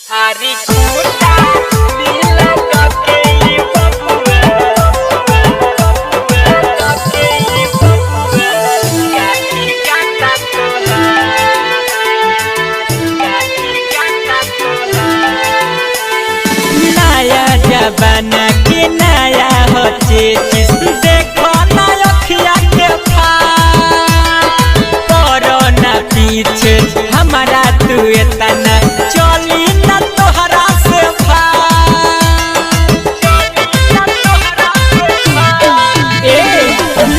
Hari kuta bila kakei papua, kakei papua, kaki kata Tuhan, kaki kata Tuhan. नया जमाना के नया होचे चीज देखो ना अखिया के कोरोना पीछे हमारा तू इतना चली ना तोहरा से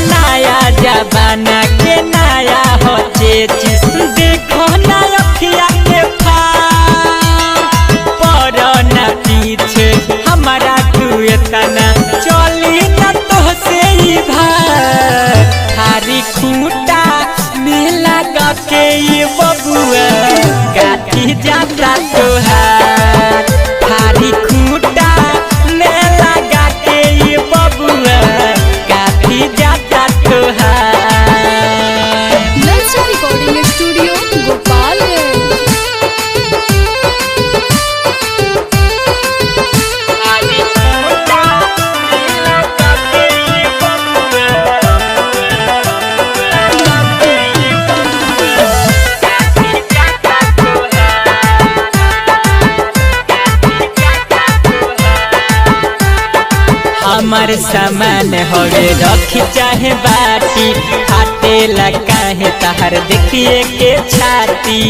नया जमाना के नया होचे चीज देखो ना अखिया के कोरोना पीछे हमारा तू इतना चली न तो से ही भार थारी खूंटा में लगा के ये बबुआ गाठी जाता तोहार थारी खूंटा में लगा के ये बबुआ गाठी जाता तोहार। Nursery recording studio Gopalganj. Hari kuta bila kakei papua, kakei papua, kaki kata Tuhan, kaki kata Tuhan. हमार सामान हवे रखी चाहे बाटी हाथे लगा है तहर देखिए के छाती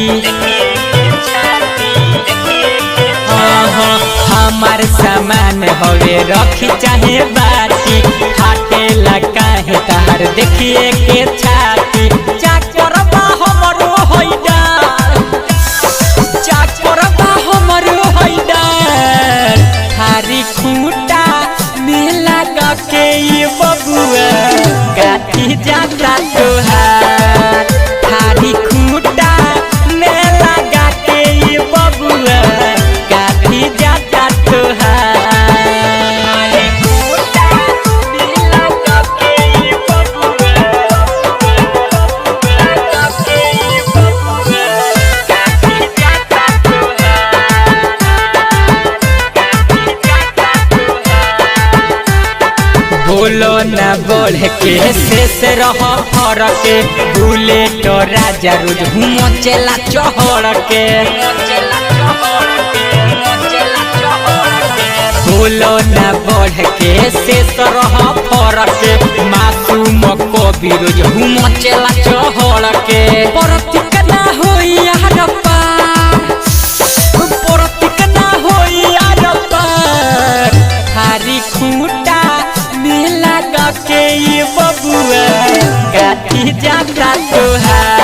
हमार सामान हवे रखी चाहे बाटी हाथे लगा है तहर देखिए के छाती चाकरबा हमरो होइडार चाकरबा हमरो होइडार थारी खूंटा में लगा के ये बबुआ गाठी जाता तोहार थारी खूंटा में लगा के ये बबुआ गाठी जाता तोहार। Hari kuta bila kakei papua, kakei papua, kaki kata Tuhan, kaki kata Tuhan. बोलो ना बढ़ के शेष रह फर के बुलेट राजा रोज घूमो चला चहड़ के बोलो ना बढ़ के शेष रह फर के मासूम कवि रोज घूमो चला चहड़ के परतिक ना होई यार पार परतिक ना होई यार पार थारी खूंटा में लगा के ये बबुआ गाठी जाता तोहार।